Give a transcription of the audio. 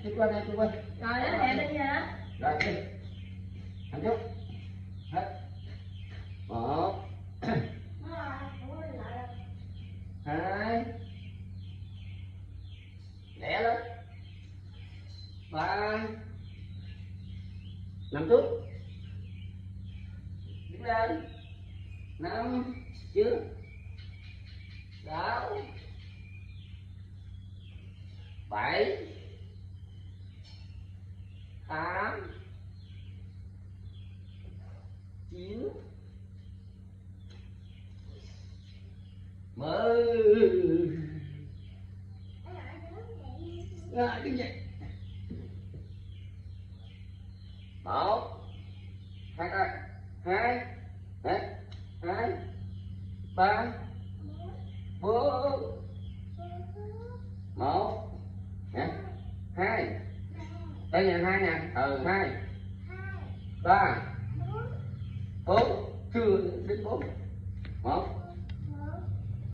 Đi qua đây, đi qua. Rồi đó mẹ đi hả? Rồi đi. Ăn chút. Hết. Một. Hai. Lẹ lên. Ba. Nằm xuống. Đứng lên. Năm. Chưa. Sáu. Bảy. Tám. Chín. Mười. Rồi đứng dậy. Một. Hai ta. Hai. Đấy. Hai. Ba. Bốn. Một. Nè. Hai. Đây nè, hai nè. Hai. Ba. Bốn. Chưa đến bốn. Một.